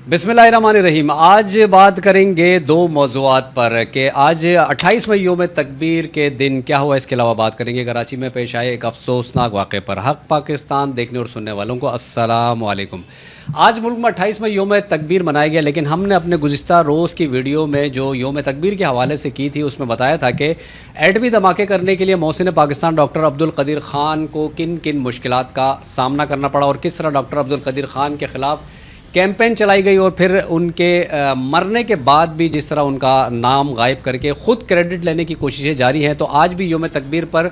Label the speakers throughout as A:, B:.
A: बिस्मिल्लाहिर्रहमानिर्रहीम। आज बात करेंगे दो मौज़ूआत पर कि आज 28 मई यौम तकबीर के दिन क्या हुआ, इसके अलावा बात करेंगे कराची में पेश आए एक अफसोसनाक वाक़े पर। हक़ पाकिस्तान देखने और सुनने वालों को अस्सलाम वालेकुम। आज मुल्क में 28 मई यौम तकबीर मनाया गया, लेकिन हमने अपने गुज़िश्ता रोज़ की वीडियो में जो यौम तकबीर के हवाले से की थी उसमें बताया था कि एटमी धमाके करने के लिए मोहसिन पाकिस्तान डॉक्टर अब्दुल कदीर ख़ान को किन किन मुश्किलात का सामना करना पड़ा और किस तरह डॉक्टर अब्दुल कदीर ख़ान के ख़िलाफ़ कैंपेन चलाई गई और फिर उनके मरने के बाद भी जिस तरह उनका नाम गायब करके ख़ुद क्रेडिट लेने की कोशिशें जारी हैं। तो आज भी यौम तकबीर पर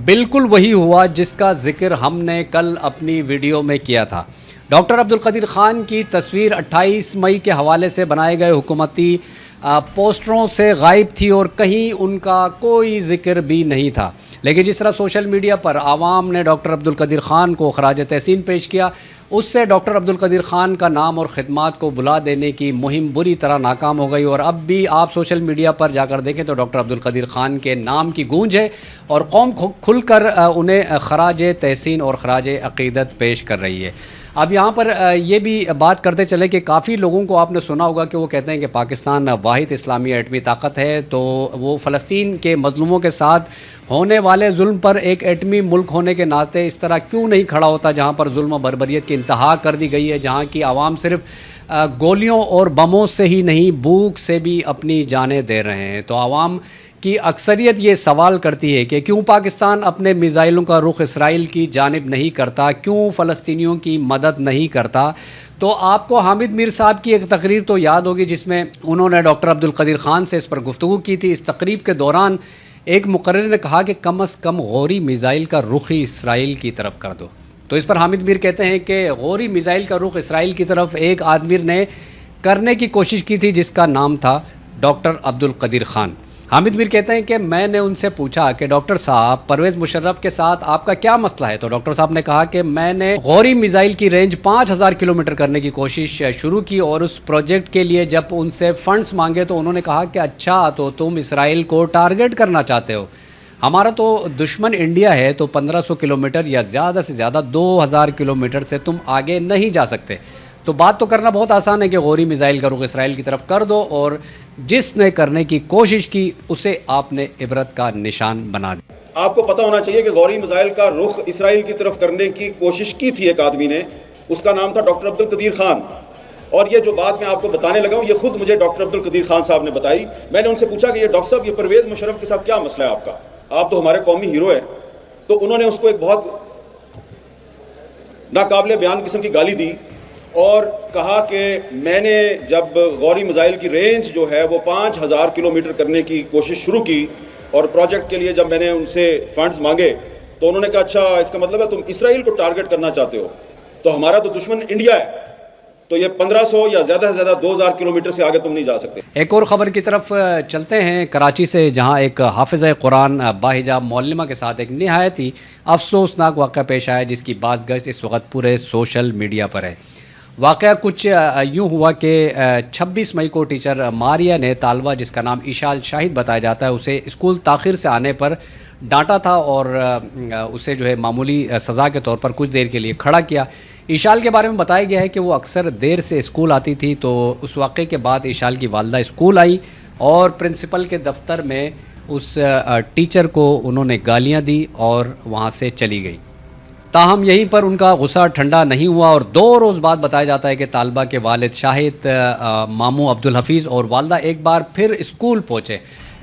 A: बिल्कुल वही हुआ जिसका ज़िक्र हमने कल अपनी वीडियो में किया था। डॉक्टर अब्दुल कदीर ख़ान की तस्वीर 28 मई के हवाले से बनाए गए हुकूमती पोस्टरों से गायब थी और कहीं उनका कोई ज़िक्र भी नहीं था। लेकिन जिस तरह सोशल मीडिया पर आवाम ने डॉक्टर अब्दुल कदीर ख़ान को ख़राज तहसीन पेश किया, उससे डॉक्टर अब्दुल कदीर ख़ान का नाम और ख़िदमात को बुला देने की मुहिम बुरी तरह नाकाम हो गई। और अब भी आप सोशल मीडिया पर जाकर देखें तो डॉक्टर अब्दुल कदीर ख़ान के नाम की गूंज है और कौम खुलकर उन्हें ख़राज तहसीन और ख़राज अक़ीदत पेश कर रही है। अब यहाँ पर ये भी बात करते चले कि काफ़ी लोगों को आपने सुना होगा कि वो कहते हैं कि पाकिस्तान वाहिद इस्लामी एटमी ताकत है, तो वो फ़लस्तीन के मज़लूमों के साथ होने वाले जुल्म पर एक एटमी मुल्क होने के नाते इस तरह क्यों नहीं खड़ा होता जहाँ पर जुल्म और बर्बरियत की इंतहा कर दी गई है, जहाँ की आवाम सिर्फ गोलियों और बमों से ही नहीं भूख से भी अपनी जानें दे रहे हैं। तो आवाम की अक्सरियत ये सवाल करती है कि क्यों पाकिस्तान अपने मिज़ाइलों का रुख इसराइल की जानिब नहीं करता, क्यों फ़लस्तीनियों की मदद नहीं करता। तो आपको हामिद मीर साहब की एक तकरीर तो याद होगी जिसमें उन्होंने डॉक्टर अब्दुल कदीर ख़ान से इस पर गुफ्तगू की थी। इस तकरीब के दौरान एक मुकर्रिर ने कहा कि कम अज़ कम गौरी मिज़ाइल का रुख ही इसराइल की तरफ कर दो। तो इस पर हामिद मीर कहते हैं कि गौरी मिज़ाइल का रुख इसराइल की तरफ एक आदमी ने करने की कोशिश की थी जिसका नाम था डॉक्टर अब्दुल कदीर ख़ान। हामिद मीर कहते हैं कि मैंने उनसे पूछा कि डॉक्टर साहब परवेज़ मुशर्रफ के साथ आपका क्या मसला है। तो डॉक्टर साहब ने कहा कि मैंने गौरी मिज़ाइल की रेंज 5000 किलोमीटर करने की कोशिश शुरू की और उस प्रोजेक्ट के लिए जब उनसे फ़ंड्स मांगे तो उन्होंने कहा कि अच्छा तो तुम इसराइल को टारगेट करना चाहते हो, हमारा तो दुश्मन इंडिया है, तो 1500 किलोमीटर या ज़्यादा से ज़्यादा 2000 किलोमीटर से तुम आगे नहीं जा सकते। तो बात तो करना बहुत आसान है कि गौरी मिज़ाइल का रुख इसराइल की तरफ कर दो, और जिसने करने की कोशिश की उसे आपने इबरत का निशान बना दिया।
B: आपको पता होना चाहिए कि गौरी मिज़ाइल का रुख इसराइल की तरफ करने की कोशिश की थी एक आदमी ने, उसका नाम था डॉक्टर अब्दुल कदीर ख़ान। और ये जो बात मैं आपको बताने लगा हूँ ये खुद मुझे डॉक्टर अब्दुल कदीर ख़ान साहब ने बताई। मैंने उनसे पूछा कि ये डॉक्टर साहब ये परवेज़ मुशर्रफ के साथ क्या मसला है आपका, आप तो हमारे कौमी हीरो हैं। तो उन्होंने उसको एक बहुत नाकाबिले बयान किस्म की गाली दी और कहा कि मैंने जब गौरी मिज़ाइल की रेंज जो है वो 5000 किलोमीटर करने की कोशिश शुरू की और प्रोजेक्ट के लिए जब मैंने उनसे फंड्स मांगे तो उन्होंने कहा अच्छा इसका मतलब है तुम इसराइल को टारगेट करना चाहते हो, तो हमारा तो दुश्मन इंडिया है, तो ये 1500 या ज़्यादा से ज़्यादा 2000 किलोमीटर से आगे तुम नहीं जा सकते।
A: एक और ख़बर की तरफ चलते हैं कराची से, जहां एक हाफिज़ कुरान बाहिजाब मौलमा के साथ एक नहायत ही अफसोसनाक वाक़या पेश आया जिसकी बाज़गश्त इस वक्त पूरे सोशल मीडिया पर है। वाक़या कुछ यूँ हुआ कि 26 मई को टीचर मारिया ने तालबा जिसका नाम ईशाल शाहिद बताया जाता है उसे स्कूल ताख़िर से आने पर डांटा था और उसे जो है मामूली सज़ा के तौर पर कुछ देर के लिए खड़ा किया। ईशाल के बारे में बताया गया है कि वो अक्सर देर से स्कूल आती थी, तो उस वाक़े के बाद ईशाल की वालदा स्कूल आई और प्रिंसिपल के दफ्तर में उस टीचर को उन्होंने गालियाँ दी और वहाँ से चली गई। ताहम यहीं पर उनका गुस्सा ठंडा नहीं हुआ और 2 रोज़ बाद बताया जाता है कि तालबा के वालिद शाहिद मामू अब्दुल हफीज़ और वालदा एक बार फिर स्कूल पहुँचे।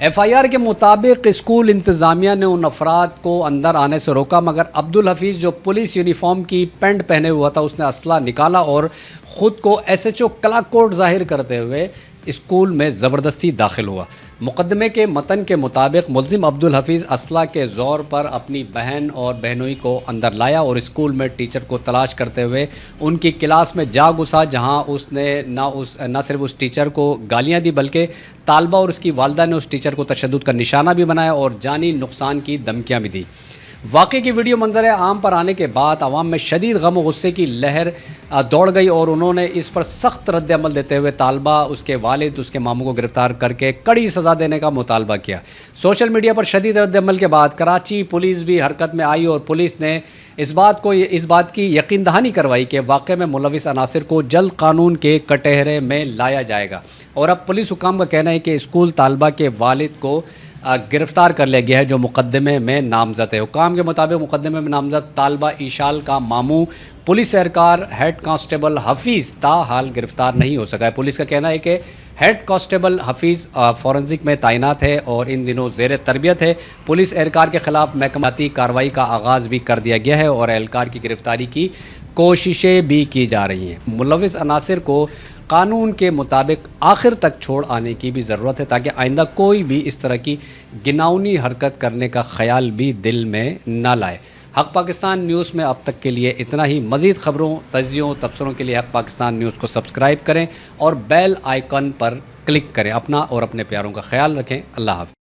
A: FIR के मुताबिक स्कूल इंतज़ामिया ने उन अफराद को अंदर आने से रोका, मगर अब्दुल हफीज़ जो पुलिस यूनिफॉर्म की पेंट पहने हुआ था उसने असला निकाला और ख़ुद को SHO क्लार्क कोड ज़ाहिर करते हुए स्कूल में ज़बरदस्ती दाखिल हुआ। मुकदमे के मतन के मुताबिक मुल्ज़िम अब्दुल हफीज़ असला के ज़ोर पर अपनी बहन और बहनोई को अंदर लाया और स्कूल में टीचर को तलाश करते हुए उनकी क्लास में जा घुसा, जहां उसने न सिर्फ उस टीचर को गालियां दी बल्कि तालबा और उसकी वालदा ने उस टीचर को तशद्दुद का निशाना भी बनाया और जानी नुकसान की धमकियाँ भी दी। واقعے کی ویڈیو منظر عام پر آنے کے بعد عوام میں شدید غم و غصے کی لہر دوڑ گئی اور انہوں نے اس پر سخت رد عمل دیتے ہوئے طالبہ، اس کے والد، اس کے ماموں کو گرفتار کر کے کڑی سزا دینے کا مطالبہ کیا۔ سوشل میڈیا پر شدید رد عمل کے بعد کراچی پولیس بھی حرکت میں آئی اور پولیس نے اس بات کی یقین دہانی کروائی کہ واقعے میں ملوث عناصر کو جلد قانون کے کٹہرے میں لایا جائے گا، اور اب پولیس حکام کا کہنا ہے کہ اسکول طالبہ کے والد کو گرفتار کر لیا گیا ہے جو مقدمے میں نامزد ہے۔ حکام کے مطابق مقدمے میں نامزد طالبہ ایشال کا ماموں پولیس اہلکار ہیڈ کانسٹیبل حفیظ تاحال گرفتار نہیں ہو سکا ہے۔ پولیس کا کہنا ہے کہ ہیڈ کانسٹیبل حفیظ فورنزک میں تعینات ہے اور ان دنوں زیر تربیت ہے۔ پولیس اہلکار کے خلاف محکماتی کارروائی کا آغاز بھی کر دیا گیا ہے اور اہلکار کی گرفتاری کی کوششیں بھی کی جا رہی ہیں۔ ملوث عناصر کو قانون کے مطابق آخر تک چھوڑ آنے کی بھی ضرورت ہے تاکہ آئندہ کوئی بھی اس طرح کی گناؤنی حرکت کرنے کا خیال بھی دل میں نہ لائے۔ حق پاکستان نیوز میں اب تک کے لیے اتنا ہی۔ مزید خبروں، تجزیوں، تبصروں کے لیے حق پاکستان نیوز کو سبسکرائب کریں اور بیل آئیکن پر کلک کریں۔ اپنا اور اپنے پیاروں کا خیال رکھیں۔ اللہ حافظ۔